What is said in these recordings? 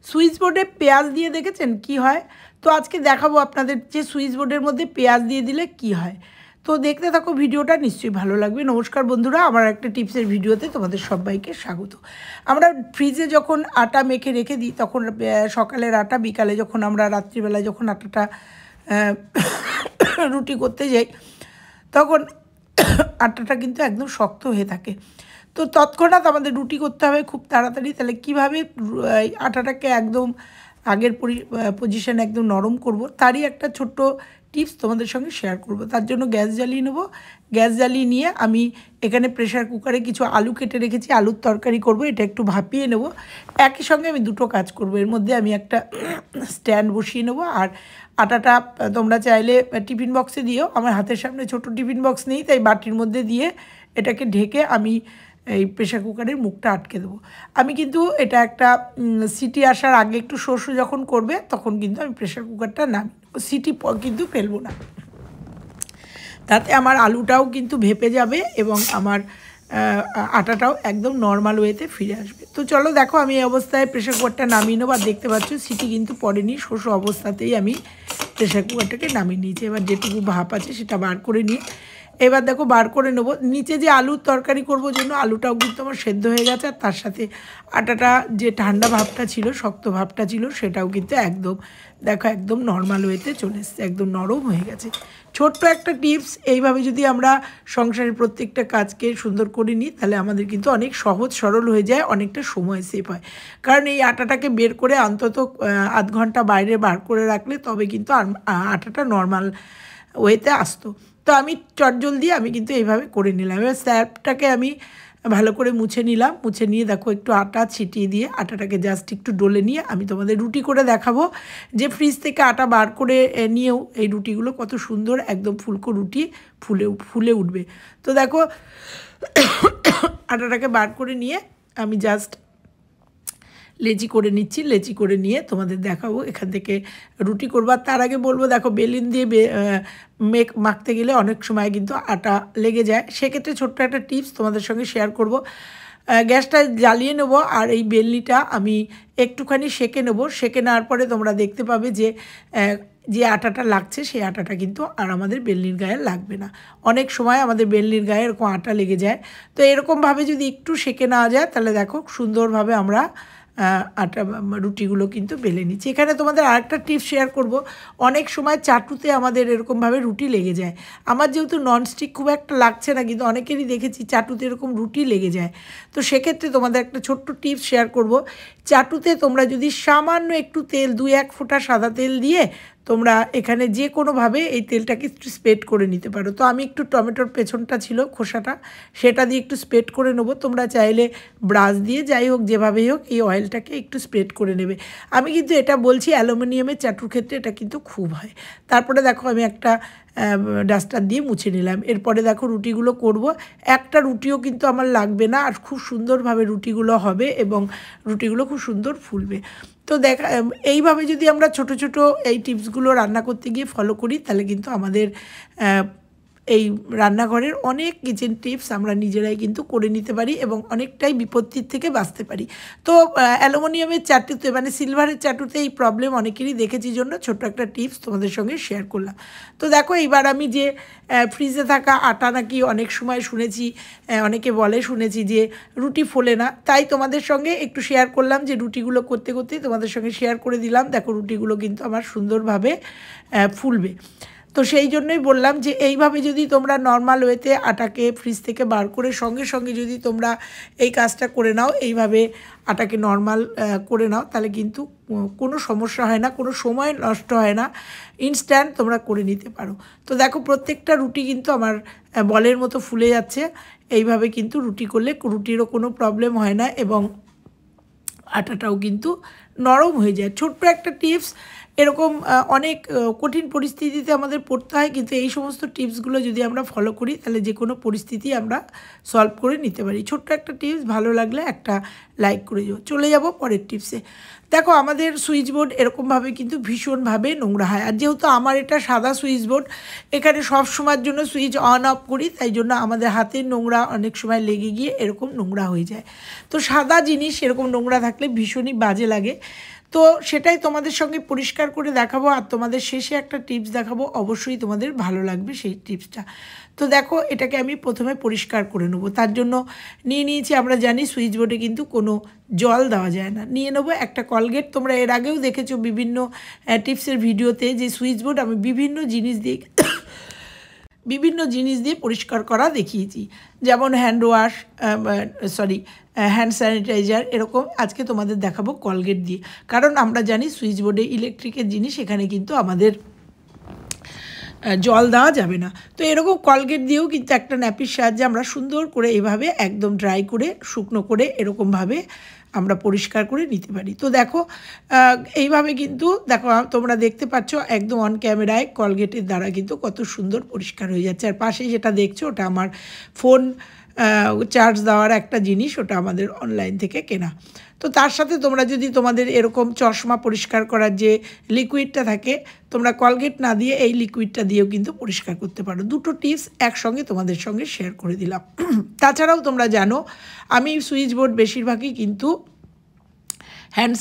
Switch বোর্ডে পেঁয়াজ দিয়ে দেখেছেন কি হয়? তো আজকে দেখাবো আপনাদের যে সুইচ বোর্ডের মধ্যে পেঁয়াজ দিয়ে দিলে কি হয়। তো দেখতে থাকো ভিডিওটা, নিশ্চয়ই ভালো লাগবে। নমস্কার বন্ধুরা, আমার একটা টিপসের ভিডিওতে তোমাদের সবাইকে স্বাগত। আমরা ফ্রিজে যখন আটা মেখে রেখে দিই, তখন সকালের আটা বিকালে যখন আমরা রাত্রিবেলায় যখন আটাটা রুটি করতে যাই, তখন আটাটা কিন্তু একদম শক্ত হয়ে থাকে। তো তৎক্ষণাৎ আমাদের রুটি করতে হবে খুব তাড়াতাড়ি। তাহলে কীভাবে আটাটাকে একদম আগের পজিশানে একদম নরম করব, তারই একটা ছোট্ট টিপস তোমাদের সঙ্গে শেয়ার করব। তার জন্য গ্যাস জ্বালিয়ে নেব। গ্যাস জ্বালিয়ে নিয়ে আমি এখানে প্রেশার কুকারে কিছু আলু কেটে রেখেছি, আলুর তরকারি করব। এটা একটু ভাপিয়ে নেব। একই সঙ্গে আমি দুটো কাজ করব। এর মধ্যে আমি একটা স্ট্যান্ড বসিয়ে নেব। আর আটাটা তোমরা চাইলে টিফিন বক্সে দিও। আমার হাতের সামনে ছোট টিফিন বক্স নেই, তাই বাটির মধ্যে দিয়ে এটাকে ঢেকে আমি এই প্রেশার কুকারের মুখটা আটকে দেবো। আমি কিন্তু এটা একটা সিটি আসার আগে একটু শো যখন করবে, তখন কিন্তু আমি প্রেশার কুকারটা সিটি কিন্তু ফেলবো না। তাতে আমার আলুটাও কিন্তু ভেপে যাবে এবং আমার আটাটাও একদম নর্মাল ওয়েতে ফিরে আসবে। তো চলো দেখো, আমি এই অবস্থায় প্রেশার কুকারটা নামিয়ে নেবো। আর দেখতে পাচ্ছ সিটি কিন্তু পড়েনি, শোষো অবস্থাতেই আমি প্রেশার কুকারটাকে নামিয়ে নিয়েছি। এবার যেটুকু ভাপ আছে সেটা বার করে নিয়ে এবার দেখো বার করে নেবো। নিচে যে আলুর তরকারি করবো জন্য আলুটাও কিন্তু আমার সেদ্ধ হয়ে গেছে। আর তার সাথে আটাটা যে ঠান্ডা ভাবটা ছিল, শক্ত ভাবটা ছিল, সেটাও কিন্তু একদম দেখো একদম নর্মাল ওয়েতে চলে এসছে, একদম নরম হয়ে গেছে। ছোট্ট একটা টিপস, এইভাবে যদি আমরা সংসারের প্রত্যেকটা কাজকে সুন্দর করে নিই, তাহলে আমাদের কিন্তু অনেক সহজ সরল হয়ে যায়, অনেকটা সময় সেভ হয়। কারণ এই আটাটাকে বের করে অন্তত আধ ঘন্টা বাইরে বার করে রাখলে তবে কিন্তু আটাটা নর্মাল ওয়েতে আসতো। তো আমি চটজলদি আমি কিন্তু এইভাবে করে নিলাম। এবার স্ল্যাবটাকে আমি ভালো করে মুছে নিলাম। মুছে নিয়ে দেখো একটু আটা ছিটিয়ে দিয়ে আটাটাকে জাস্ট একটু ডলে নিয়ে আমি তোমাদের রুটি করে দেখাবো, যে ফ্রিজ থেকে আটা বার করে নিয়েও এই রুটিগুলো কত সুন্দর একদম ফুলকো রুটি ফুলে উঠবে। তো দেখো আটাটাকে বার করে নিয়ে আমি জাস্ট লেচি করে নিচ্ছি। লেচি করে নিয়ে তোমাদের দেখাবো এখান থেকে রুটি করবার। তার আগে বলবো, দেখো বেলুন দিয়ে মাখতে গেলে অনেক সময় কিন্তু আটা লেগে যায়। সেক্ষেত্রে ছোট্ট একটা টিপস তোমাদের সঙ্গে শেয়ার করব। গ্যাসটা জ্বালিয়ে নেব আর এই বেলনিটা আমি একটুখানি সেঁকে নেব। সেঁকে নেওয়ার পরে তোমরা দেখতে পাবে যে যে আটাটা লাগছে সেই আটাটা কিন্তু আর আমাদের বেলনির গায়ে লাগবে না। অনেক সময় আমাদের বেলনির গায়ে এরকম আটা লেগে যায়। তো এরকমভাবে যদি একটু সেঁকে নেওয়া যায়, তাহলে দেখো সুন্দরভাবে আমরা আটা রুটিগুলো কিন্তু বেলে নিচ্ছি। এখানে তোমাদের আরেকটা টিপস শেয়ার করব। অনেক সময় চাটুতে আমাদের এরকমভাবে রুটি লেগে যায়। আমার যেহেতু ননস্টিক খুব একটা লাগছে না, কিন্তু অনেকেরই দেখেছি চাটুতে এরকম রুটি লেগে যায়। তো সেক্ষেত্রে তোমাদের একটা ছোট্ট টিপস শেয়ার করব। চাটুতে তোমরা যদি সামান্য একটু তেল, 2-1 ফোঁটা সাদা তেল দিয়ে তোমরা এখানে যে কোনোভাবে এই তেলটাকে একটু স্প্রেড করে নিতে পারো। তো আমি একটু টমেটোর পেছনটা ছিল খোসাটা, সেটা দিয়ে একটু স্প্রেড করে নেবো। তোমরা চাইলে ব্রাশ দিয়ে যাই হোক যেভাবেই হোক এই অয়েলটাকে একটু স্প্রেড করে নেবে। আমি কিন্তু এটা বলছি অ্যালুমিনিয়ামের চাটুর ক্ষেত্রে এটা কিন্তু খুব হয়। তারপরে দেখো আমি একটা ডাস্টার দিয়ে মুছে নিলাম। এরপরে দেখো রুটিগুলো করব। একটা রুটিও কিন্তু আমার লাগবে না, আর খুব সুন্দরভাবে রুটিগুলো হবে এবং রুটিগুলো খুব সুন্দর ফুলবে। তো এইভাবে যদি আমরা ছোট ছোট এই টিপসগুলো রান্না করতে গিয়ে ফলো করি, তাহলে কিন্তু আমাদের এই রান্নাঘরের অনেক কিচেন টিপস আমরা নিজেরাই কিন্তু করে নিতে পারি এবং অনেকটাই বিপত্তির থেকে বাঁচতে পারি। তো অ্যালুমিনিয়ামের চাটুতে মানে সিলভারের চাটুতে এই প্রবলেম অনেকেরই দেখেছি, জন্য ছোট্ট একটা টিপস তোমাদের সঙ্গে শেয়ার করলাম। তো দেখো এইবার আমি যে ফ্রিজে থাকা আটা নাকি অনেক সময় শুনেছি, অনেকে শুনেছি যে রুটি ফোলে না, তাই তোমাদের সঙ্গে একটু শেয়ার করলাম যে রুটিগুলো করতে করতেই তোমাদের সঙ্গে শেয়ার করে দিলাম। দেখো রুটিগুলো কিন্তু আমার সুন্দরভাবে ফুলবে। তো সেই জন্যই বললাম যে এইভাবে যদি তোমরা নর্মাল ওয়েতে আটাকে ফ্রিজ থেকে বার করে সঙ্গে সঙ্গে যদি তোমরা এই কাজটা করে নাও, এইভাবে আটাকে নর্মাল করে নাও, তাহলে কিন্তু কোনো সমস্যা হয় না, কোনো সময় নষ্ট হয় না, ইনস্ট্যান্ট তোমরা করে নিতে পারো। তো দেখো প্রত্যেকটা রুটি কিন্তু আমার বলের মতো ফুলে যাচ্ছে। এইভাবে কিন্তু রুটি করলে রুটিরও কোনো প্রবলেম হয় না এবং আটাটাও কিন্তু নরম হয়ে যায়। ছোট্ট একটা টিপস। এরকম অনেক কঠিন পরিস্থিতিতে আমাদের পড়তে হয়, কিন্তু এই সমস্ত টিপসগুলো যদি আমরা ফলো করি, তাহলে যে কোনো পরিস্থিতি আমরা সলভ করে নিতে পারি। ছোট্ট একটা টিপস, ভালো লাগলে একটা লাইক করে চলে যাব পরের টিপসে। দেখো আমাদের সুইচ বোর্ড এরকমভাবে কিন্তু ভীষণভাবে নোংরা হয়। আর যেহেতু আমার এটা সাদা সুইচ বোর্ড, এখানে সব সময়ের জন্য সুইচ অন অফ করি, তাই জন্য আমাদের হাতের নোংরা অনেক সময় লেগে গিয়ে এরকম নোংরা হয়ে যায়। তো সাদা জিনিস এরকম নোংরা থাকে থাকলে ভীষণই বাজে লাগে। তো সেটাই তোমাদের সঙ্গে পরিষ্কার করে দেখাবো, আর তোমাদের শেষে একটা টিপস দেখাবো, অবশ্যই তোমাদের ভালো লাগবে সেই টিপসটা। তো দেখো, এটাকে আমি প্রথমে পরিষ্কার করে নেবো। তার জন্য নিয়ে নিয়েছি, আমরা জানি সুইচ বোর্ডে কিন্তু কোনো জল দেওয়া যায় না। নিয়ে নেবো একটা কলগেট। তোমরা এর আগেও দেখেছো বিভিন্ন টিপসের ভিডিওতে যে সুইচ বোর্ড আমি বিভিন্ন জিনিস দিয়ে পরিষ্কার করা দেখিয়েছি, যেমন হ্যান্ড ওয়াশ, হ্যান্ড স্যানিটাইজার, এরকম। আজকে তোমাদের দেখাবো কলগেট দিয়ে, কারণ আমরা জানি সুইচ বোর্ডে ইলেকট্রিকের জিনিস, এখানে কিন্তু আমাদের জল দেওয়া যাবে না। তো এরকম কলগেট দিয়েও কিন্তু একটা ন্যাপির সাহায্যে আমরা সুন্দর করে এইভাবে একদম ড্রাই করে, শুকনো করে, এরকমভাবে আমরা পরিষ্কার করে নিতে পারি। তো দেখো, এইভাবে কিন্তু দেখো, তোমরা দেখতে পাচ্ছ একদম অন ক্যামেরায় কলগেটের দ্বারা কিন্তু কত সুন্দর পরিষ্কার হয়ে যাচ্ছে। আর পাশেই যেটা দেখছো, ওটা আমার ফোন চার্জ দেওয়ার একটা জিনিস, ওটা আমাদের অনলাইন থেকে কেনা। তো তার সাথে তোমরা যদি তোমাদের এরকম চশমা পরিষ্কার করার যে লিকুইডটা থাকে, তোমরা কলগেট না দিয়ে এই লিকুইডটা দিয়েও কিন্তু পরিষ্কার করতে পারো। দুটো টিপস একসঙ্গে তোমাদের সঙ্গে শেয়ার করে দিলাম। তাছাড়াও তোমরা জানো, আমি সুইচ বোর্ড বেশিরভাগই কিন্তু হ্যান্ড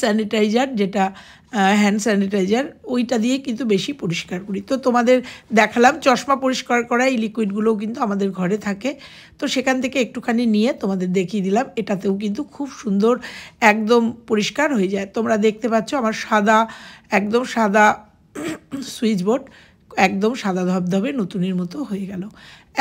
স্যানিটাইজার ওইটা দিয়ে কিন্তু বেশি পরিষ্কার করি। তো তোমাদের দেখালাম চশমা পরিষ্কার করা এই লিকুইডগুলোও কিন্তু আমাদের ঘরে থাকে। তো সেখান থেকে একটুখানি নিয়ে তোমাদের দেখিয়ে দিলাম, এটাতেও কিন্তু খুব সুন্দর একদম পরিষ্কার হয়ে যায়। তোমরা দেখতে পাচ্ছ আমার একদম সাদা সুইচ বোর্ড একদম সাদা ধবধবে নতুনের মতো হয়ে গেল।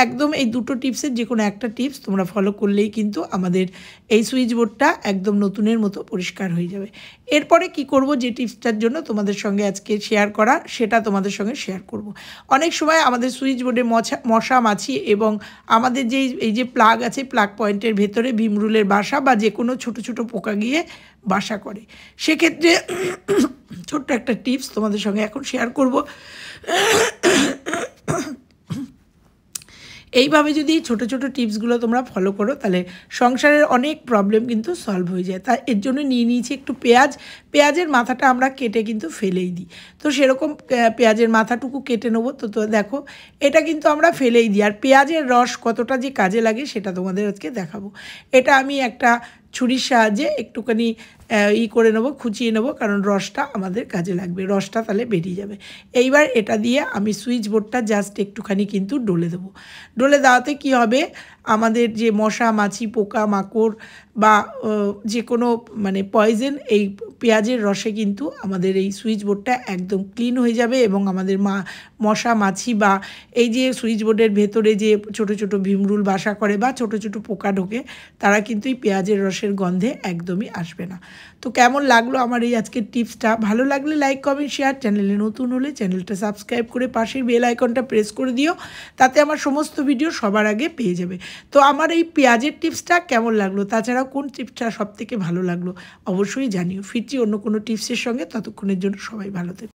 একদম এই দুটো টিপসের যে কোনো একটা টিপস তোমরা ফলো করলেই কিন্তু আমাদের এই সুইচ বোর্ডটা একদম নতুনের মতো পরিষ্কার হয়ে যাবে। এরপরে কি করব, যে টিপসটার জন্য তোমাদের সঙ্গে আজকে শেয়ার করা, সেটা তোমাদের সঙ্গে শেয়ার করব। অনেক সময় আমাদের সুইচ বোর্ডে মশা মাছি এবং আমাদের এই যে প্লাগ আছে, প্লাগ পয়েন্টের ভেতরে ভিমরুলের বাসা বা যে কোনো ছোটো ছোটো পোকা গিয়ে বাসা করে। সেক্ষেত্রে ছোট্ট একটা টিপস তোমাদের সঙ্গে এখন শেয়ার করব। এইভাবে যদি ছোটো ছোটো টিপসগুলো তোমরা ফলো করো, তাহলে সংসারের অনেক প্রবলেম কিন্তু সলভ হয়ে যায়। তাই এর জন্য নিয়ে নিয়েছি একটু পেঁয়াজের মাথাটা আমরা কেটে কিন্তু ফেলেই দিই। তো সেরকম পেঁয়াজের মাথাটুকু কেটে নেবো। তো দেখো, এটা কিন্তু আমরা ফেলেই দিই। আর পেঁয়াজের রস কতটা যে কাজে লাগে সেটা তোমাদের আজকে দেখাবো। এটা আমি একটা ছুরির সাহায্যে একটুখানি করে নেবো, খুঁচিয়ে নেবো, কারণ রসটা আমাদের কাজে লাগবে, রসটা তাহলে বেরিয়ে যাবে। এইবার এটা দিয়ে আমি সুইচ বোর্ডটা জাস্ট একটুখানি কিন্তু ডলে দেবো। ডলে দেওয়াতে কি হবে, আমাদের যে মশা মাছি পোকা মাকড় বা যে কোনো পয়জেন এই পেঁয়াজের রসে কিন্তু আমাদের এই সুইচ বোর্ডটা একদম ক্লিন হয়ে যাবে, এবং আমাদের মশা মাছি বা এই যে সুইচ বোর্ডের ভেতরে যে ছোট ছোট ভিমরুল বাসা করে বা ছোট ছোট পোকা ঢোকে, তারা কিন্তু এই পেঁয়াজের রসের গন্ধে একদমই আসবে না। তো কেমন লাগলো আমার এই আজকের টিপসটা? ভালো লাগলে লাইক কমেন্ট শেয়ার, চ্যানেলে নতুন হলে চ্যানেলটা সাবস্ক্রাইব করে পাশের বেল আইকনটা প্রেস করে দিও, তাতে আমার সমস্ত ভিডিও সবার আগে পেয়ে যাবে। তো আমার এই পেঁয়াজের টিপসটা কেমন লাগলো, তাছাড়াও কোন টিপসটা সবথেকে ভালো লাগলো অবশ্যই জানিও। ফিরছি অন্য কোনো টিপসের সঙ্গে, ততক্ষণের জন্য সবাই ভালো থেকো।